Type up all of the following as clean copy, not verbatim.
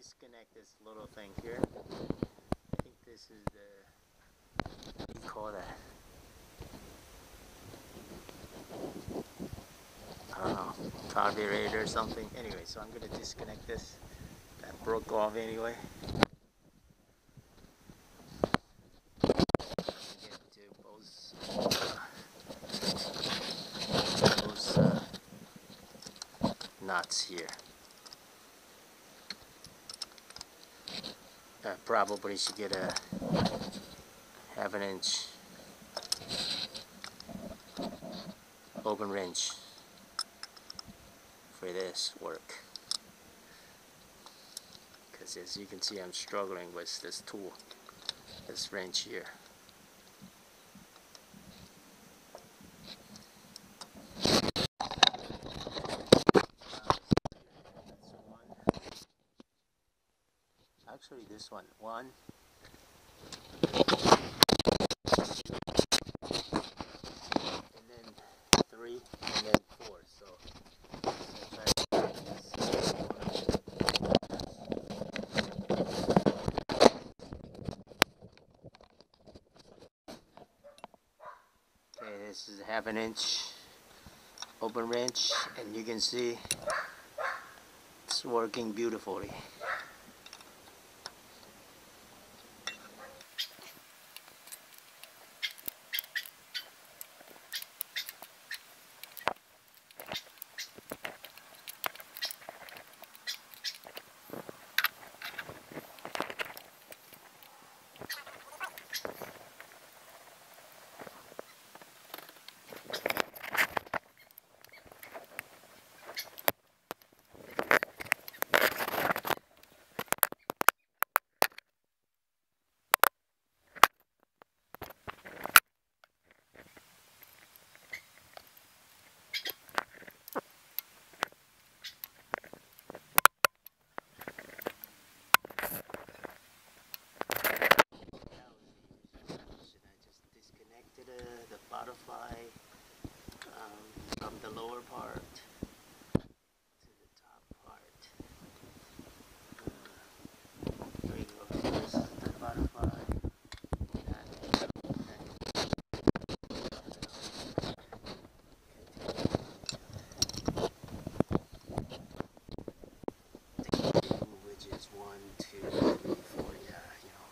disconnect this little thing here. I think this is the, what do you call that? I don't know, carburetor or something. Anyway, so I'm going to disconnect this. That broke off anyway. Get to both nuts here. Probably should get a half an inch open wrench for this work, because as you can see I'm struggling with this tool, this wrench here. Actually this one, 1, and then 3, and then 4. So okay, this is a half an inch open wrench, and you can see it's working beautifully. The butterfly from the lower part to the top part. There you go. So this is the butterfly. Which is 1, 2, 3, 4. Yeah,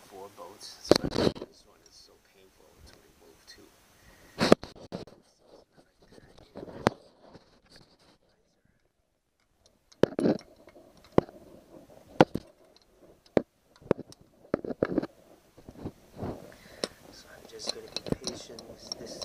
4 bolts. Especially this one is so painful to remove too. So I'm just going to be patient with this.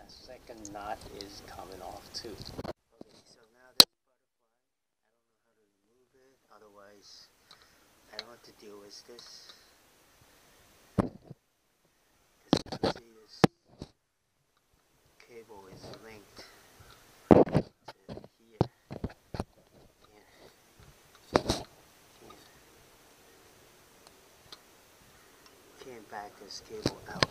Second knot is coming off too. Okay, so now this butterfly, I don't know how to remove it, otherwise I don't have to deal with this. Because you can see this cable is linked to here. Can't back this cable out.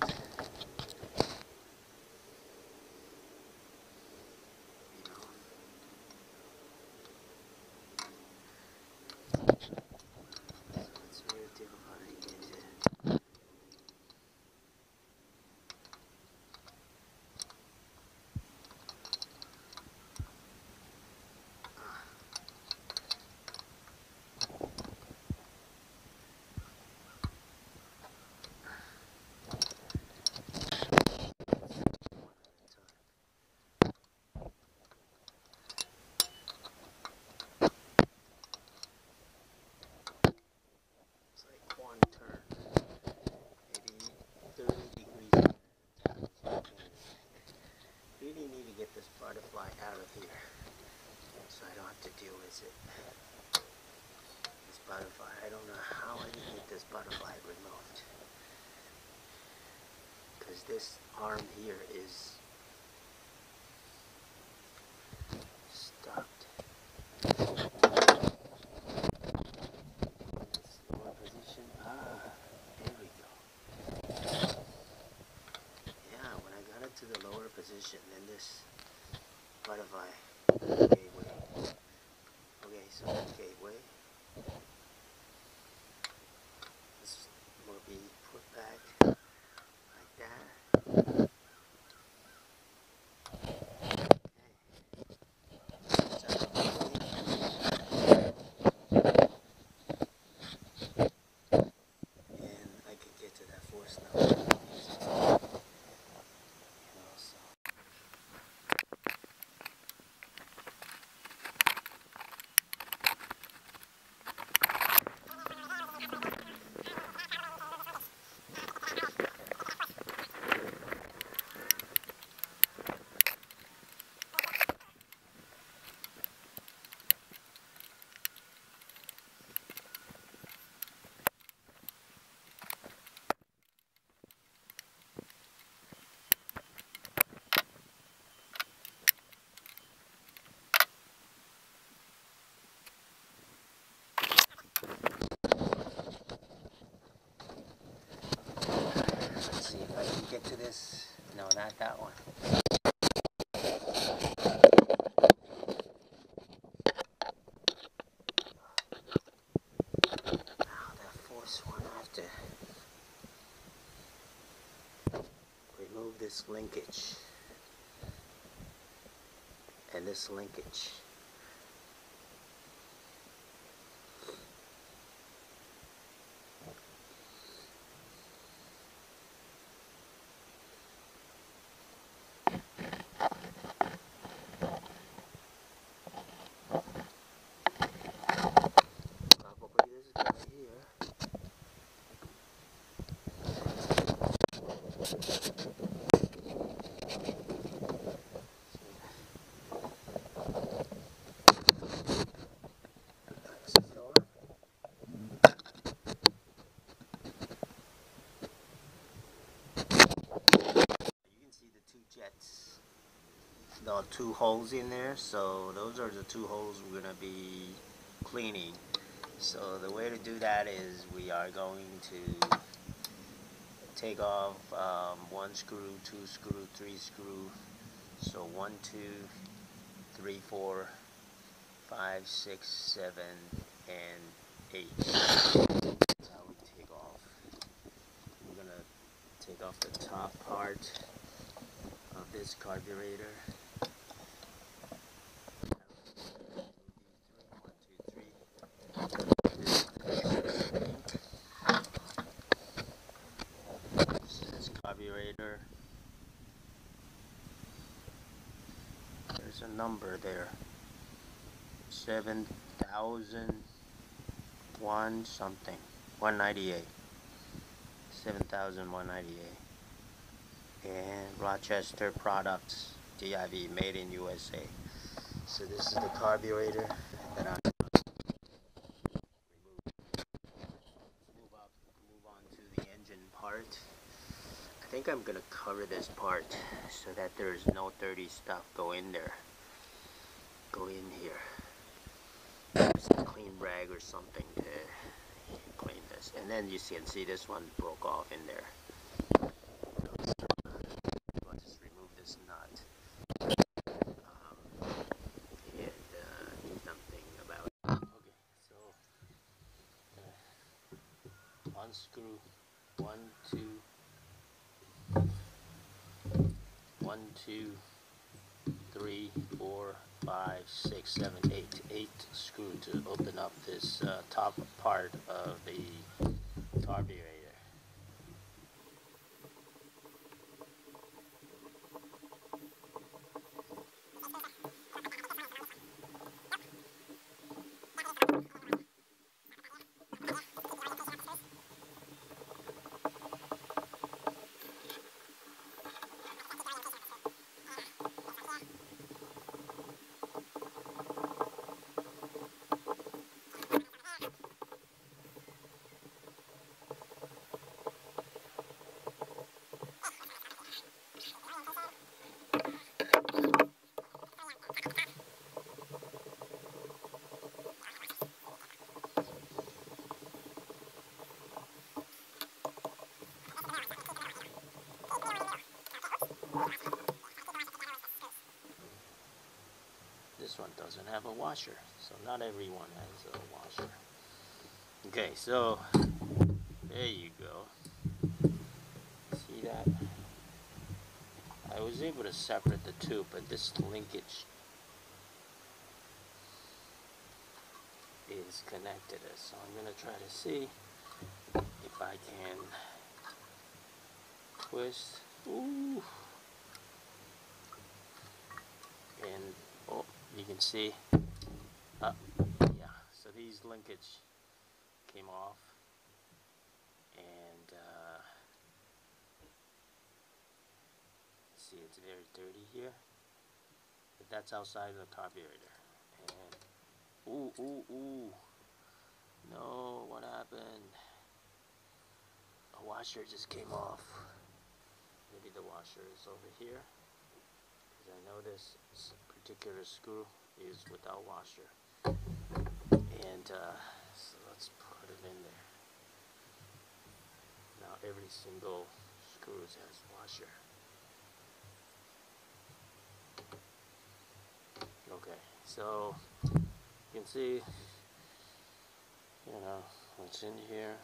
butterfly out of here, so I don't have to deal with it. This butterfly, I don't know how I can get this butterfly removed, because this arm here is stopped. This lower position. There we go. Yeah, when I got it to the lower position, then this butterfly gave way. Okay, so it gave way. This will be put back like that. And I can get to that force now. Let's see if I can get to this. No, not that one. Now that force one, I have to remove this linkage and this linkage. Probably this guy here. Jets, the two holes in there, so those are the two holes we're going to be cleaning. So the way to do that is we are going to take off one screw, two screw, three screw. So 1, 2, 3, 4, 5, 6, 7, and 8. That's how we take off. We're going to take off the top part of this carburetor. 1, 2, 3. This carburetor. There's a number there. 7,001 something. 198. 7,198. And Rochester Products, DIV, made in USA. So this is the carburetor that I'm move on to the engine part. I think I'm gonna cover this part so that there's no dirty stuff go in there. Go in here. Use a clean rag or something to clean this. And then you can see this one broke off in there. Unscrew 1, 2, 3, 4, 5, 6, 7, 8. 8 screw to open up this top part of the carburetor. one doesn't have a washer. So not everyone has a washer. Okay, so there you go. See that? I was able to separate the two, but this linkage is connected. So I'm going to try to see if I can twist. Ooh. And oh, you can see, yeah, so these linkage came off, and see, it's very dirty here, but that's outside of the carburetor. And ooh, no, what happened? A washer just came off. Maybe the washer is over here, because I know this particular screw is without washer. And so let's put it in there. Now every single screw has washer. Okay, so you can see, you know, what's in here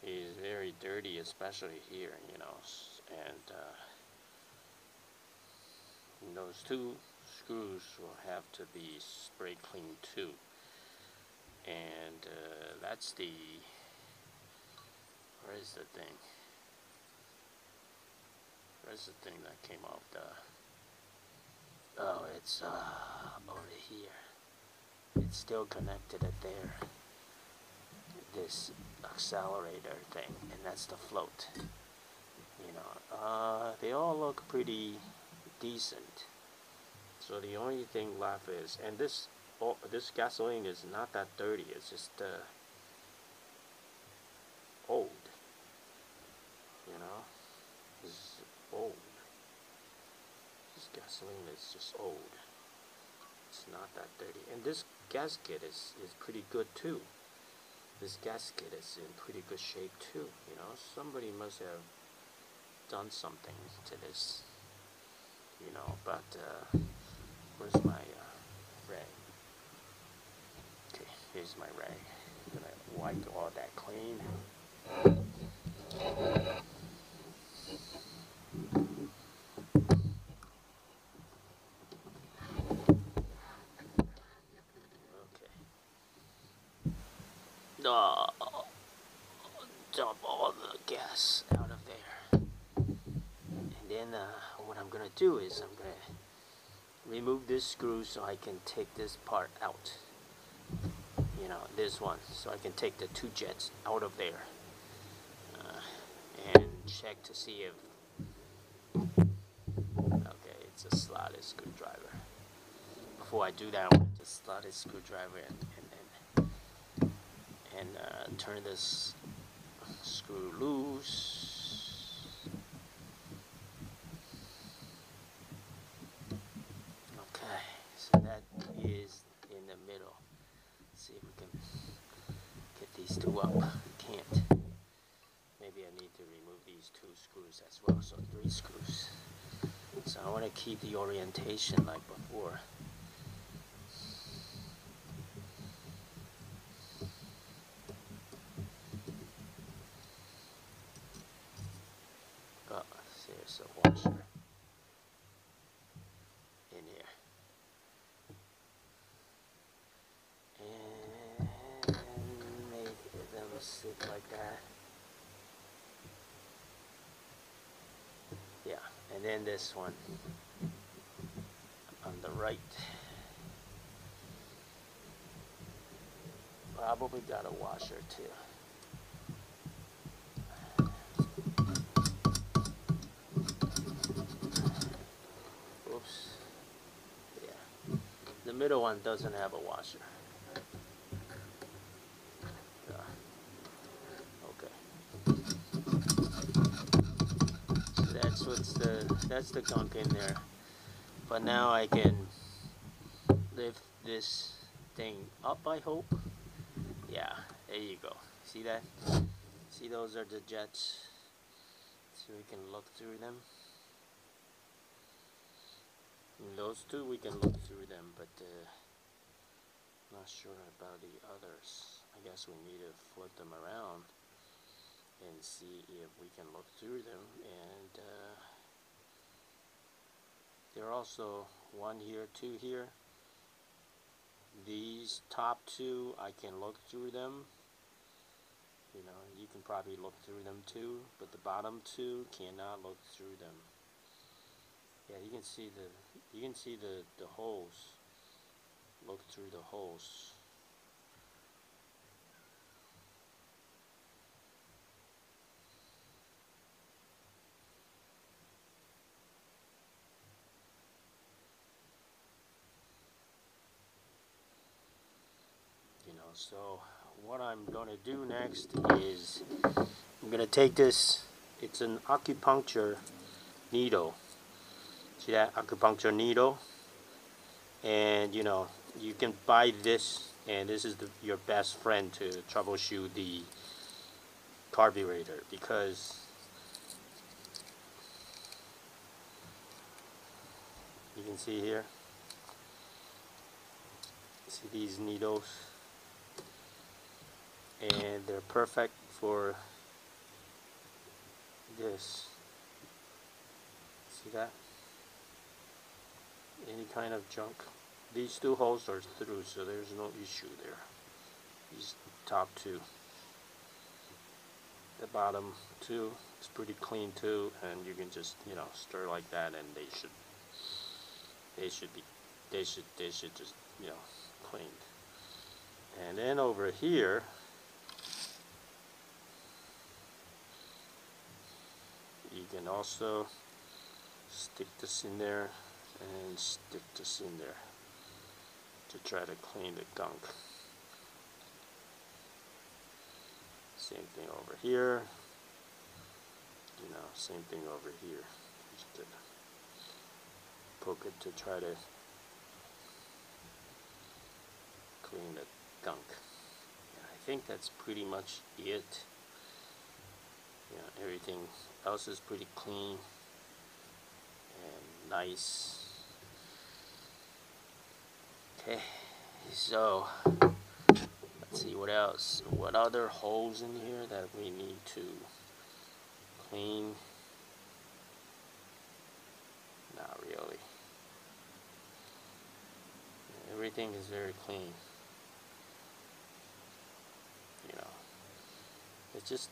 is very dirty, especially here, you know, and those two screws will have to be spray cleaned too. And that's the, where's the thing? Where's the thing that came off the, oh, it's over here. It's still connected at there. This accelerator thing, and that's the float. You know, they all look pretty decent. So the only thing left is, and this gasoline is not that dirty. It's just old. You know, it's old. This gasoline is just old. It's not that dirty. And this gasket is pretty good too. This gasket is in pretty good shape too. You know, somebody must have done something to this. You know, but where's my rag? Okay, here's my rag. I'm gonna wipe all that clean. Dump all the gas out of there, and then what I'm gonna do is I'm gonna remove this screw so I can take this part out, you know, this one, so I can take the two jets out of there, and check to see if, okay, it's a slotted screwdriver. Before I do that, I want to slot this screwdriver and turn this screw loose. Okay, so that is in the middle. Let's see if we can get these two up. Can't. Maybe I need to remove these two screws as well, so 3 screws. So I want to keep the orientation like before. There's a washer in here, and make them sit like that. Yeah, and then this one on the right probably got a washer too. Oops. Yeah. The middle one doesn't have a washer. Okay. So that's the gunk in there. But now I can lift this thing up, I hope. Yeah, there you go. See that? See, those are the jets. So we can look through them. And those two we can look through them, but not sure about the others. I guess we need to flip them around and see if we can look through them. And there are also one here, two here. These top two, I can look through them. You know, you can probably look through them too, but the bottom two cannot look through them. Yeah, you can see the holes. Look through the holes. You know, so what I'm going to do next is I'm going to take this, it's an acupuncture needle. See that acupuncture needle? And you know, you can buy this, and this is your best friend to troubleshoot the carburetor, because you can see here, see these needles, and they're perfect for this. See that? Any kind of junk. These two holes are through, so there's no issue there. These top two. The bottom two is pretty clean too, and you can just, you know, stir like that, and they should just, you know, cleaned. And then over here, you can also stick this in there and stick this in there to try to clean the gunk. Same thing over here, you know, same thing over here. Just to poke it to try to clean the gunk. And I think that's pretty much it. You know, everything else is pretty clean and nice. Okay, so let's see what else. What other holes in here that we need to clean? Not really. Everything is very clean. You know, it's just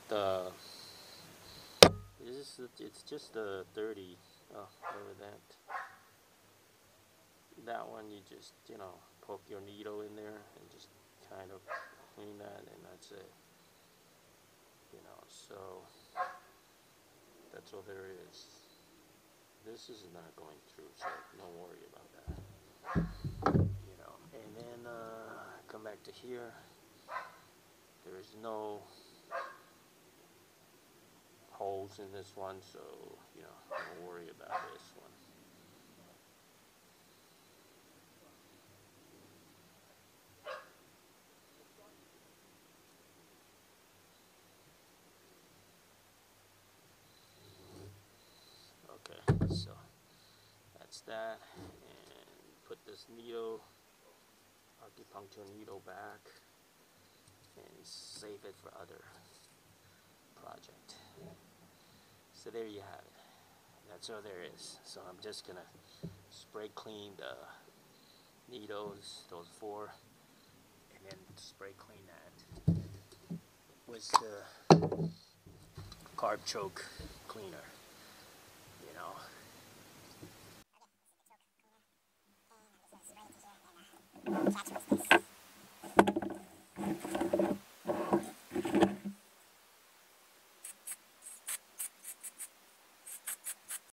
it's just the 30. Oh, over that. That one, you just, you know, poke your needle in there and just kind of clean that, and that's it. You know, so that's all there is. This is not going through, so don't worry about that. You know, and then come back to here. There is no holes in this one, so you know, don't worry about this one. Okay, so that's that, and put this needle, acupuncture needle, back and save it for other project. So there you have it. That's all there is. So I'm just gonna spray clean the needles, those 4, and then spray clean that with the carb choke cleaner. You know. Catch what's this.